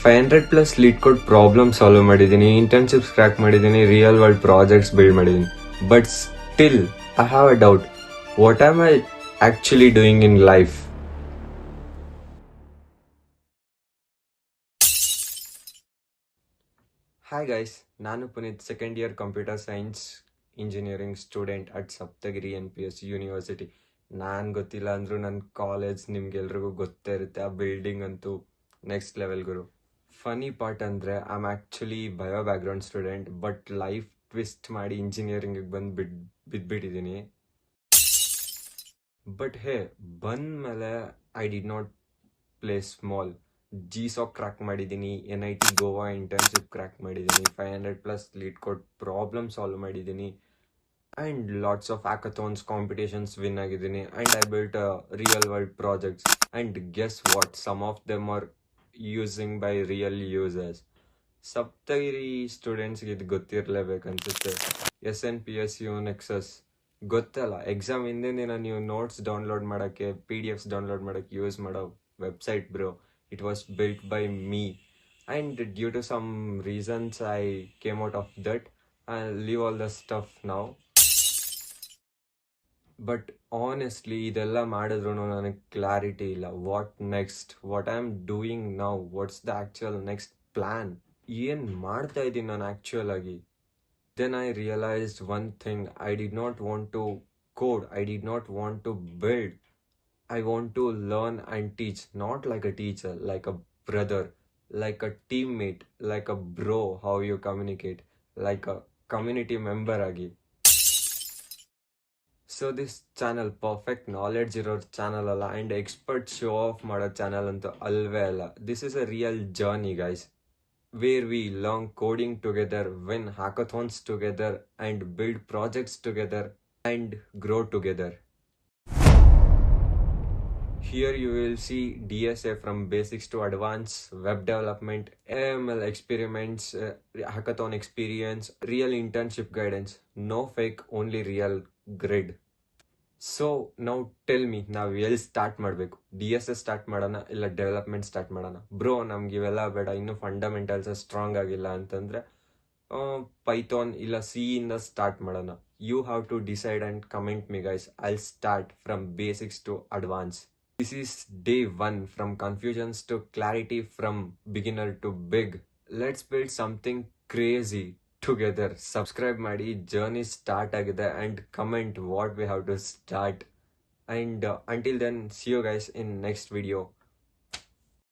500 plus LeetCode problem solve ಮಾಡಿದ್ದೀನಿ, internships crack ಮಾಡಿದ್ದೀನಿ, real world projects build ಮಾಡಿದ್ದೀನಿ. But still I have a doubt, what am I actually doing in life? Hi guys, ನಾನು Puneeth, second year computer science engineering student at Sapthagiri NPS university. ನಾನು ಗೊತ್ತಿಲ್ಲ ಅಂದರೂ ನನ್ನ college ನಿಮ್ಗೆಲ್ರಿಗೂ ಗೊತ್ತೇ ಇರುತ್ತೆ. ಆ ಬಿಲ್ಡಿಂಗ್ ಅಂತೂ ನೆಕ್ಸ್ಟ್ ಲೆವೆಲ್ ಗುರು. ಫನಿ ಪಾರ್ಟ್ ಅಂದರೆ I am actually bio background student, but life twist ಮಾಡಿ ಇಂಜಿನಿಯರಿಂಗಿಗೆ ಬಿದ್ದುಬಿಟ್ಟಿದ್ದೀನಿ. ಬಟ್ ಬಂದಮೇಲೆ I did not play small. GSOC crack ಮಾಡಿದ್ದೀನಿ, NIT ಗೋವಾ ಇಂಟರ್ನ್ಶಿಪ್ ಕ್ರ್ಯಾಕ್ ಮಾಡಿದ್ದೀನಿ, 500 plus LeetCode problem solve ಮಾಡಿದ್ದೀನಿ, and lots of hackathons competitions win ಆಗಿದ್ದೀನಿ, and I built real world projects. And guess what, some of them are using by real users. Sapthagiri ಸ್ಟೂಡೆಂಟ್ಸ್ಗೆ ಇದು ಗೊತ್ತಿರಲೇಬೇಕನ್ಸುತ್ತೆ. SNPSU nexus ಗೊತ್ತಲ್ಲ, exam ಹಿಂದಿನ ದಿನ ನೀವು notes download ಮಾಡೋಕ್ಕೆ, PDFs ಡೌನ್ಲೋಡ್ ಮಾಡೋಕ್ಕೆ ಯೂಸ್ ಮಾಡೋ website bro. It was built by me, and due to some reasons I came out of that. I leave all the stuff now. But honestly ಇದೆಲ್ಲ ಮಾಡಿದ್ರು ನನಗೆ clarity ಇಲ್ಲ. What next, what I am doing now, what's the actual next plan, ಏನು ಮಾಡ್ತಾ ಇದ್ದೀನಿ ನಾನು actual ಆಗಿ. Then I realized one thing, I did not want to code, I did not want to build. I want to learn and teach, not like a teacher, like a brother, like a teammate, like a bro, how you communicate, like a community member agi. So this channel perfect knowledge ಇರೋ channel ಅಲ್ಲ, and expert show of ಮಾಡೋ channel ಅಂತೂ ಅಲ್ವೇ ಅಲ್ಲ. This is a real journey guys, where we learn coding together, win hackathons together, and build projects together, and grow together. Here you will see DSA from basics to advanced, web development, AML experiments, hackathon experience, real internship guidance. No fake, only real grid. So now tell me, ನಾವು ಎಲ್ಲಿ start ಮಾಡಬೇಕು? DSA start ಮಾಡೋಣ ಇಲ್ಲ development start ಮಾಡೋಣ? Bro ನಮ್ಗೆ ಇವೆಲ್ಲ ಬೇಡ, ಇನ್ನೂ ಫಂಡಮೆಂಟಲ್ಸ್ ಸ್ಟ್ರಾಂಗ್ ಆಗಿಲ್ಲ ಅಂತಂದರೆ ಪೈಥಾನ್ ಇಲ್ಲ C ಇಂದ ಸ್ಟಾರ್ಟ್ ಮಾಡೋಣ. You have to decide and comment me guys. I start from basics to advance. This is day 1, from confusions to clarity, from beginner to big. Let's build something crazy together. Subscribe ಮಾಡಿ, journey start ಆಗಿದೆ, and comment what we have to start. And until then, see you guys in next video.